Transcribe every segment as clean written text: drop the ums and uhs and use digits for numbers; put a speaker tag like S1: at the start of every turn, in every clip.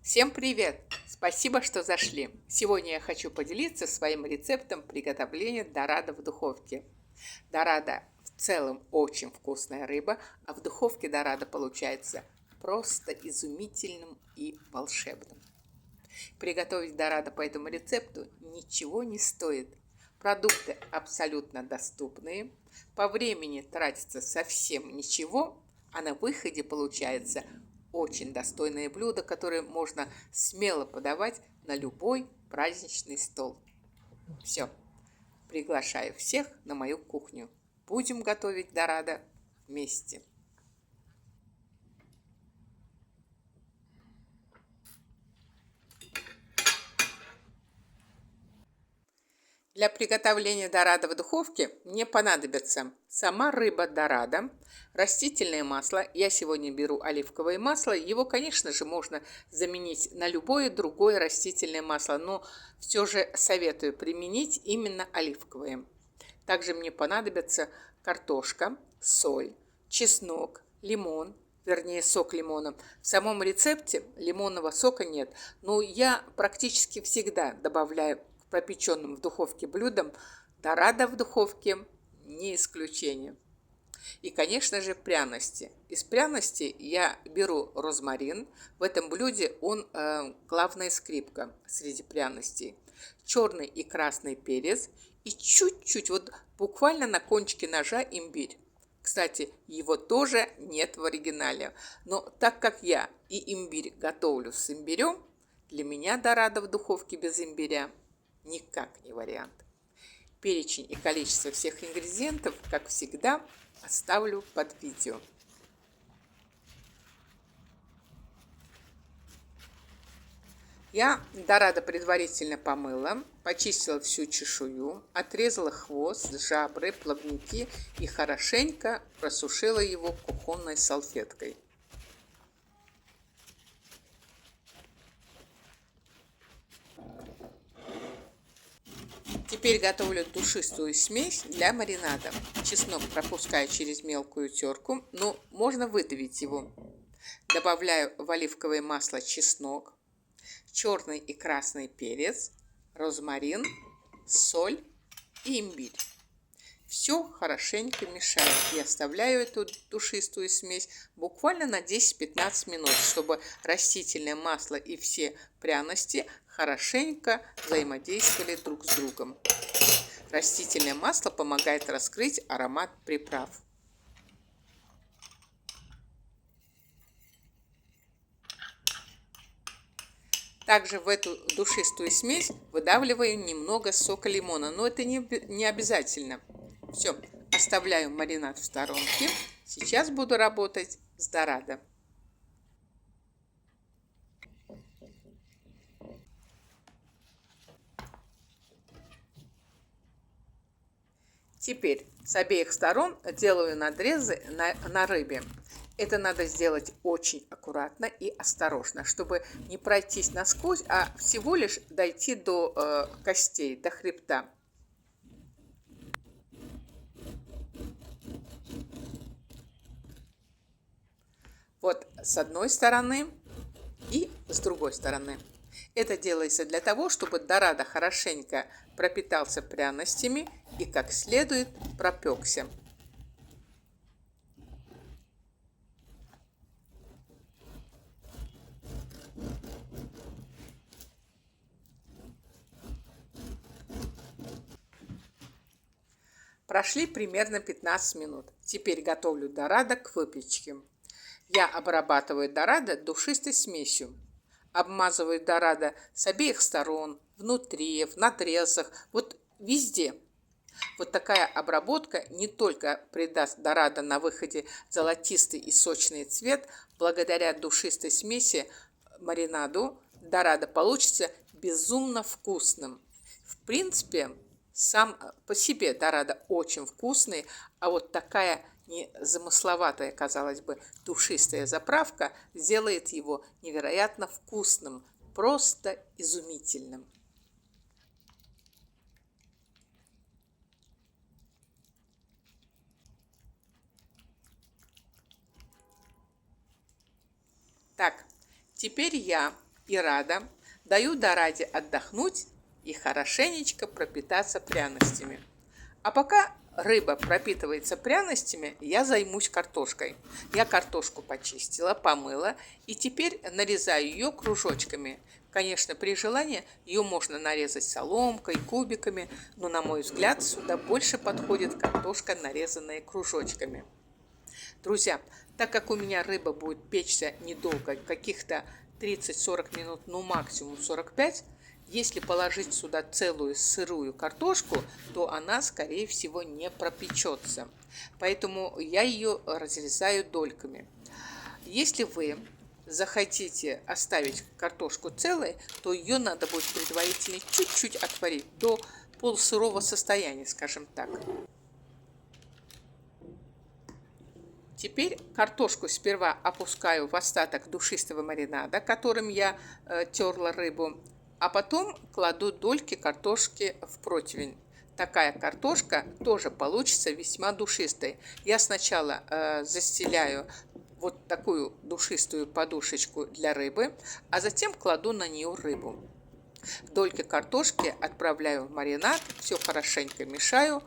S1: Всем привет! Спасибо, что зашли. Сегодня я хочу поделиться своим рецептом приготовления дорадо в духовке. Дорадо в целом очень вкусная рыба, а в духовке дорадо получается просто изумительным и волшебным. Приготовить дорадо по этому рецепту ничего не стоит. Продукты абсолютно доступные, по времени тратится совсем ничего, а на выходе получается очень достойное блюдо, которое можно смело подавать на любой праздничный стол. Все, приглашаю всех на мою кухню. Будем готовить дорадо вместе. Для приготовления дорадо в духовке мне понадобится сама рыба дорадо, растительное масло. Я сегодня беру оливковое масло. Его, конечно же, можно заменить на любое другое растительное масло, но все же советую применить именно оливковое. Также мне понадобится картошка, соль, чеснок, лимон, вернее сок лимона. В самом рецепте лимонного сока нет, но я практически всегда добавляю к пропеченным в духовке блюдам. Дорадо в духовке не исключение. И, конечно же, пряности. Из пряностей я беру розмарин. В этом блюде он главная скрипка среди пряностей. Черный и красный перец. И чуть-чуть, вот буквально на кончике ножа имбирь. Кстати, его тоже нет в оригинале. Но так как я и имбирь готовлю с имбирем, для меня дорадо в духовке без имбиря никак не вариант. Перечень и количество всех ингредиентов, как всегда, оставлю под видео. Я дорадо предварительно помыла, почистила всю чешую, отрезала хвост, жабры, плавники и хорошенько просушила его кухонной салфеткой. Теперь готовлю душистую смесь для маринада. Чеснок пропускаю через мелкую терку, но можно выдавить его. Добавляю в оливковое масло чеснок, черный и красный перец, розмарин, соль и имбирь. Все хорошенько мешаю и оставляю эту душистую смесь буквально на 10-15 минут, чтобы растительное масло и все пряности хорошенько взаимодействовали друг с другом. Растительное масло помогает раскрыть аромат приправ. Также в эту душистую смесь выдавливаю немного сока лимона, но это не обязательно. Все, оставляю маринад в сторонке. Сейчас буду работать с дорадо. Теперь с обеих сторон делаю надрезы на рыбе. Это надо сделать очень аккуратно и осторожно, чтобы не пройтись насквозь, а всего лишь дойти до костей, до хребта. Вот с одной стороны и с другой стороны. Это делается для того, чтобы дорадо хорошенько пропитался пряностями и как следует пропекся. Прошли примерно 15 минут. Теперь готовлю дорадо к выпечке. Я обрабатываю дорадо душистой смесью. Обмазываю дорадо с обеих сторон, внутри, в надрезах, вот везде. Вот такая обработка не только придаст дорадо на выходе золотистый и сочный цвет, благодаря душистой смеси маринаду дорадо получится безумно вкусным. В принципе, сам по себе дорадо очень вкусный, а вот такая незамысловатая, казалось бы, душистая заправка сделает его невероятно вкусным, просто изумительным. Так, теперь я и рада. Даю дораде отдохнуть и хорошенечко пропитаться пряностями. А пока рыба пропитывается пряностями, я займусь картошкой. Я картошку почистила, помыла и теперь нарезаю ее кружочками. Конечно, при желании ее можно нарезать соломкой, кубиками, но, на мой взгляд, сюда больше подходит картошка, нарезанная кружочками. Друзья, так как у меня рыба будет печься недолго, каких-то 30-40 минут, ну максимум 45, если положить сюда целую сырую картошку, то она, скорее всего, не пропечется. Поэтому я ее разрезаю дольками. Если вы захотите оставить картошку целой, то ее надо будет предварительно чуть-чуть отварить до полусырого состояния, скажем так. Теперь картошку сперва опускаю в остаток душистого маринада, которым я терла рыбу, а потом кладу дольки картошки в противень. Такая картошка тоже получится весьма душистой. Я сначала застеляю вот такую душистую подушечку для рыбы, а затем кладу на нее рыбу. Дольки картошки отправляю в маринад, все хорошенько мешаю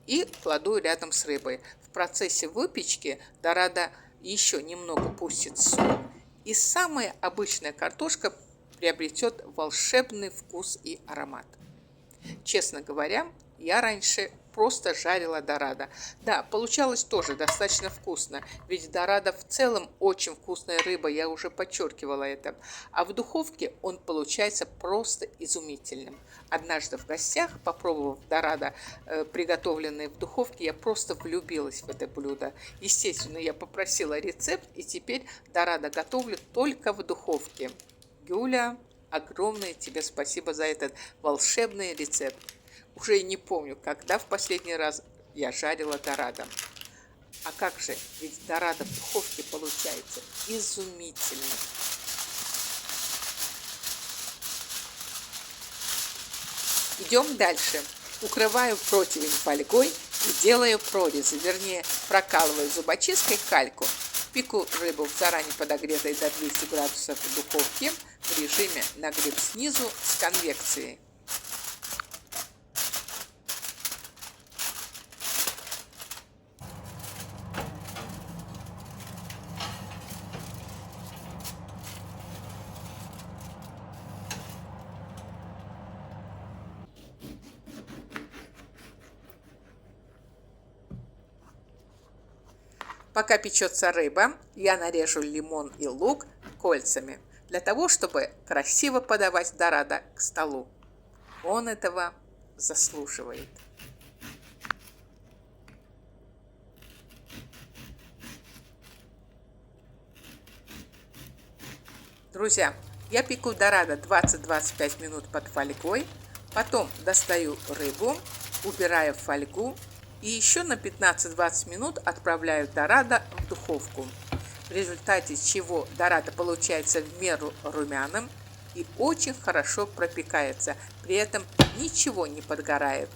S1: и кладу рядом с рыбой. В процессе выпечки дорада еще немного пустит соль, и самая обычная картошка приобретет волшебный вкус и аромат. Честно говоря, я раньше просто жарила дорадо. Да, получалось тоже достаточно вкусно, ведь дорадо в целом очень вкусная рыба, я уже подчеркивала это. А в духовке он получается просто изумительным. Однажды в гостях, попробовав дорадо, приготовленное в духовке, я просто влюбилась в это блюдо. Естественно, я попросила рецепт, и теперь дорадо готовлю только в духовке. Юля, огромное тебе спасибо за этот волшебный рецепт. Уже и не помню, когда в последний раз я жарила дорадо. А как же, ведь дорадо в духовке получается изумительно. Идем дальше. Укрываю противень фольгой и делаю прорезы, вернее, прокалываю зубочисткой кальку. Пеку рыбу в заранее подогретой до 200 градусов в духовке в режиме нагрев снизу с конвекцией. Пока печется рыба, я нарежу лимон и лук кольцами, для того, чтобы красиво подавать дорадо к столу. Он этого заслуживает. Друзья, я пеку дорадо 20-25 минут под фольгой, потом достаю рыбу, убираю в фольгу и еще на 15-20 минут отправляю дорадо в духовку, в результате чего дорадо получается в меру румяным и очень хорошо пропекается, при этом ничего не подгорает.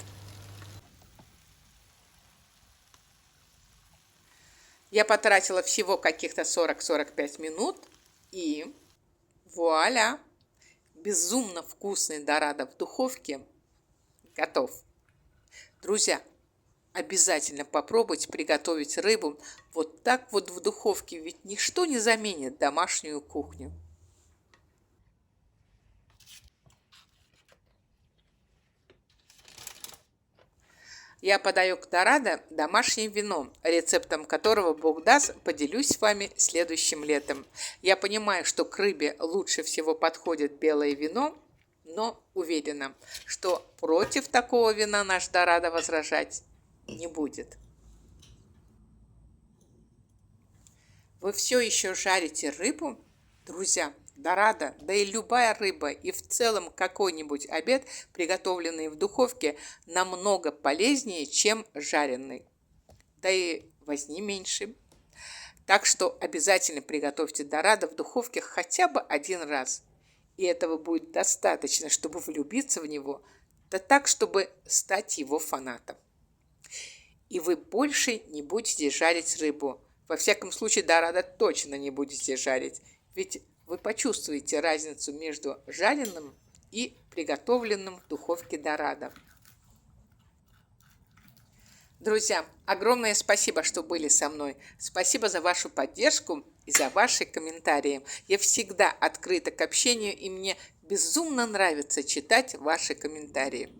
S1: Я потратила всего каких-то 40-45 минут и вуаля! Безумно вкусный дорадо в духовке готов. Друзья, обязательно попробуйте приготовить рыбу вот так вот в духовке, ведь ничто не заменит домашнюю кухню. Я подаю к дорадо домашним вином, рецептом которого, Бог даст, поделюсь с вами следующим летом. Я понимаю, что к рыбе лучше всего подходит белое вино, но уверена, что против такого вина наш дорадо возражать не будет. Вы все еще жарите рыбу? Друзья, дорадо, да и любая рыба, и в целом какой-нибудь обед, приготовленный в духовке, намного полезнее, чем жареный. Да и возни меньше. Так что обязательно приготовьте дорадо в духовке хотя бы один раз. И этого будет достаточно, чтобы влюбиться в него, да так, чтобы стать его фанатом. И вы больше не будете жарить рыбу. Во всяком случае, дорадо точно не будете жарить, ведь вы почувствуете разницу между жареным и приготовленным в духовке дорадо. Друзья, огромное спасибо, что были со мной. Спасибо за вашу поддержку и за ваши комментарии. Я всегда открыта к общению, и мне безумно нравится читать ваши комментарии.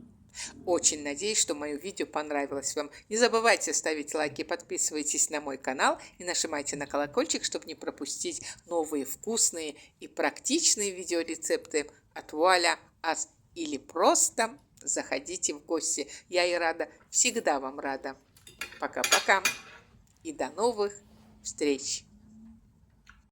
S1: Очень надеюсь, что мое видео понравилось вам. Не забывайте ставить лайки, подписывайтесь на мой канал и нажимайте на колокольчик, чтобы не пропустить новые вкусные и практичные видеорецепты от Вуаля Ас. Или просто заходите в гости. Я и рада, всегда вам рада. Пока-пока и до новых встреч!